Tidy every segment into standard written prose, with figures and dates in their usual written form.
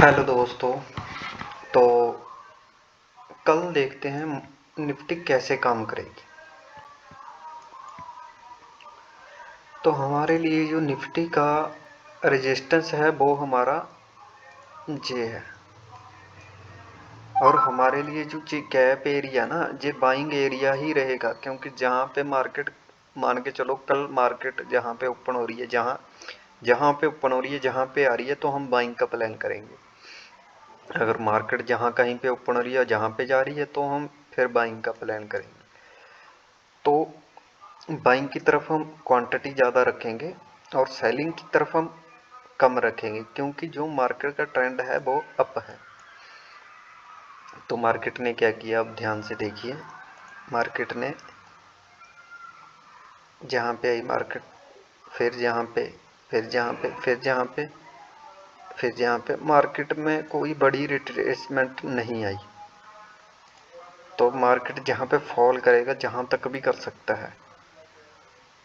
Hello दोस्तों। तो कल देखते हैं निफ्टी कैसे काम करेगी। तो हमारे लिए जो निफ्टी का रेजिस्टेंस है वो हमारा जे है, और हमारे लिए जो जे गैप एरिया ना जे बाइंग एरिया ही रहेगा, क्योंकि जहाँ पे मार्केट मान के चलो कल मार्केट जहाँ पे ओपन हो रही है, जहाँ जहाँ पे ओपन हो रही है, जहाँ पे आ रही है, तो हम बाइंग का प्लान करेंगे। अगर मार्केट जहाँ कहीं पे ओपन हो रही है, जहाँ पे जा रही है, तो हम फिर बाइंग का प्लान करेंगे। तो बाइंग की तरफ हम क्वांटिटी ज़्यादा रखेंगे और सेलिंग की तरफ हम कम रखेंगे, क्योंकि जो मार्केट का ट्रेंड है वो अप है। तो मार्केट ने क्या किया, अब ध्यान से देखिए। मार्केट ने जहाँ पे आई मार्केट, फिर जहाँ पे, फिर जहाँ पे, फिर जहाँ पे, फिर जहाँ पे, मार्केट में कोई बड़ी रिट्रेसमेंट नहीं आई। तो मार्केट जहाँ पे फॉल करेगा, जहाँ तक भी कर सकता है।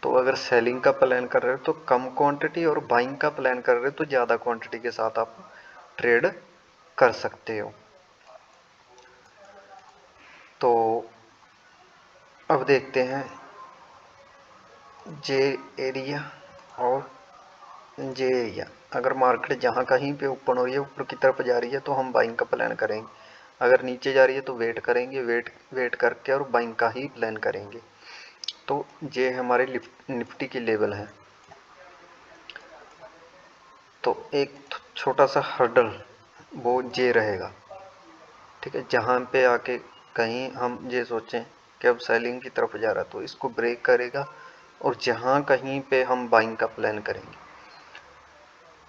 तो अगर सेलिंग का प्लान कर रहे हो तो कम क्वांटिटी, और बाइंग का प्लान कर रहे हो तो ज़्यादा क्वांटिटी के साथ आप ट्रेड कर सकते हो। तो अब देखते हैं जे एरिया और जे एरिया। अगर मार्केट जहाँ कहीं पे ओपन हो रही है, ऊपर की तरफ जा रही है, तो हम बाइंग का प्लान करेंगे। अगर नीचे जा रही है तो वेट करेंगे, वेट करके और बाइंग का ही प्लान करेंगे। तो ये हमारे निफ्टी के लेवल हैं। तो एक छोटा सा हर्डल वो जे रहेगा, ठीक है। जहाँ पे आके कहीं हम ये सोचें कि अब सेलिंग की तरफ जा रहा है, तो इसको ब्रेक करेगा, और जहाँ कहीं पे हम बाइंग का प्लान करेंगे।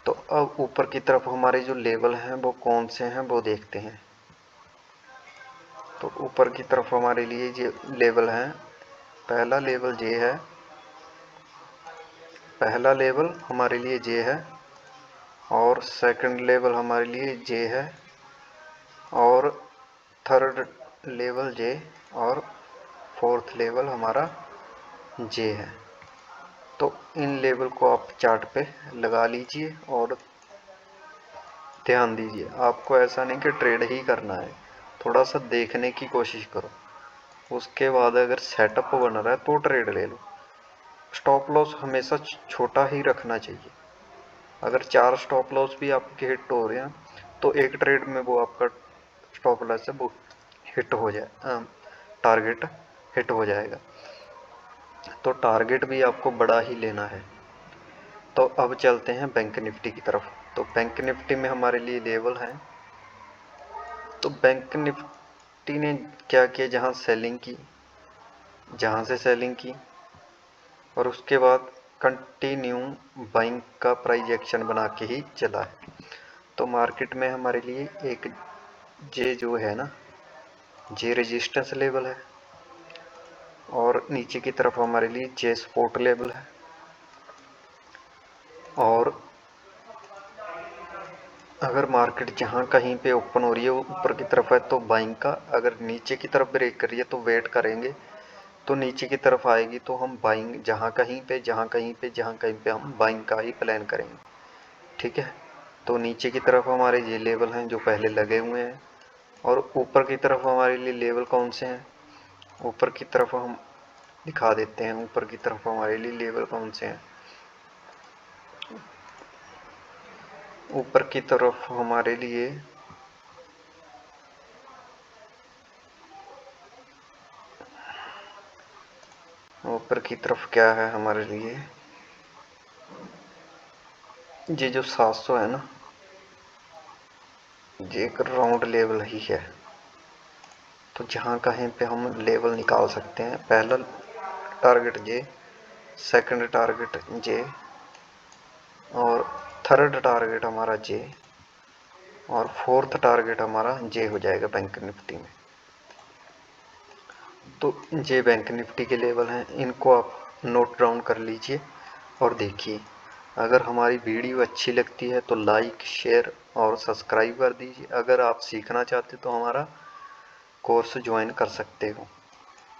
तो अब ऊपर की तरफ हमारे जो लेवल हैं वो कौन से हैं वो देखते हैं। तो ऊपर की तरफ हमारे लिए ये लेवल हैं। पहला लेवल ये है, पहला लेवल हमारे लिए ये है, और सेकंड लेवल हमारे लिए जे है, और थर्ड लेवल जे, और फोर्थ लेवल हमारा जे है। तो इन लेवल को आप चार्ट पे लगा लीजिए और ध्यान दीजिए। आपको ऐसा नहीं कि ट्रेड ही करना है, थोड़ा सा देखने की कोशिश करो। उसके बाद अगर सेटअप बन रहा है तो ट्रेड ले लो। स्टॉप लॉस हमेशा छोटा ही रखना चाहिए। अगर 4 स्टॉप लॉस भी आपके हिट हो रहे हैं तो एक ट्रेड में वो आपका स्टॉप लॉस है वो हिट हो जाए, टारगेट हिट हो जाएगा। तो टारगेट भी आपको बड़ा ही लेना है। तो अब चलते हैं बैंक निफ्टी की तरफ। तो बैंक निफ्टी में हमारे लिए लेवल है। तो बैंक निफ्टी ने क्या किया, जहाँ सेलिंग की, जहाँ से सेलिंग की, और उसके बाद कंटिन्यू बाइंग का प्राइस एक्शन बना के ही चला है। तो मार्केट में हमारे लिए एक जे जो है ना, जे रेजिस्टेंस लेवल है, और नीचे की तरफ हमारे लिए जे सपोर्ट लेवल है। और अगर मार्केट जहाँ कहीं पे ओपन हो रही है वो ऊपर की तरफ है तो बाइंग का, अगर नीचे की तरफ ब्रेक कर रही है तो वेट करेंगे। तो नीचे की तरफ आएगी तो हम बाइंग, जहाँ कहीं पे, जहाँ कहीं पे, जहाँ कहीं पे हम बाइंग का ही प्लान करेंगे, ठीक है। तो नीचे की तरफ हमारे ये लेवल हैं जो पहले लगे हुए हैं, और ऊपर की तरफ हमारे लिए लेवल कौन से हैं, ऊपर की तरफ हम दिखा देते हैं। ऊपर की तरफ हमारे लिए लेवल कौन से हैं, ऊपर की तरफ हमारे लिए ऊपर की तरफ क्या है हमारे लिए, ये जो 700 है ना, ये एक राउंड लेवल ही है। तो जहाँ कहीं पे हम लेवल निकाल सकते हैं। पहला टारगेट जे, सेकंड टारगेट जे, और थर्ड टारगेट हमारा जे, और फोर्थ टारगेट हमारा जे हो जाएगा बैंक निफ्टी में। तो जे बैंक निफ्टी के लेवल हैं, इनको आप नोट डाउन कर लीजिए और देखिए। अगर हमारी वीडियो अच्छी लगती है तो लाइक, शेयर और सब्सक्राइब कर दीजिए। अगर आप सीखना चाहते तो हमारा कोर्स ज्वाइन कर सकते हो,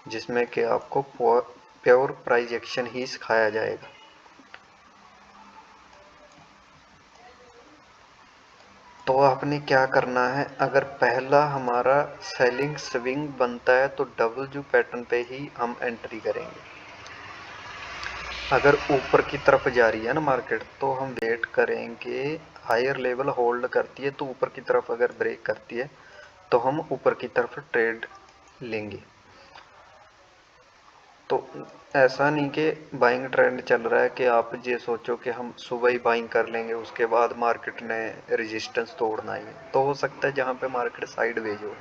जिसमें कि आपको प्योर प्राइस एक्शन ही सिखाया जाएगा। तो आपने क्या करना है, अगर पहला हमारा सेलिंग स्विंग बनता है तो डब्ल्यू पैटर्न पे ही हम एंट्री करेंगे। अगर ऊपर की तरफ जा रही है ना मार्केट, तो हम वेट करेंगे, हायर लेवल होल्ड करती है तो ऊपर की तरफ अगर ब्रेक करती है तो हम ऊपर की तरफ ट्रेड लेंगे। तो ऐसा नहीं कि बाइंग ट्रेंड चल रहा है कि आप ये सोचो कि हम सुबह ही बाइंग कर लेंगे, उसके बाद मार्केट ने रेजिस्टेंस तोड़ना ही है, तो हो सकता है जहाँ पे मार्केट साइडवेज हो,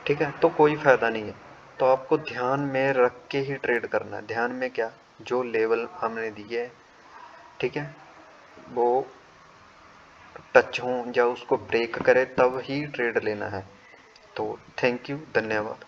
ठीक है, तो कोई फायदा नहीं है। तो आपको ध्यान में रख के ही ट्रेड करना है। ध्यान में क्या, जो लेवल हमने दिए है, ठीक है, वो टच हो या उसको ब्रेक करे तब ही ट्रेड लेना है। तो थैंक यू, धन्यवाद।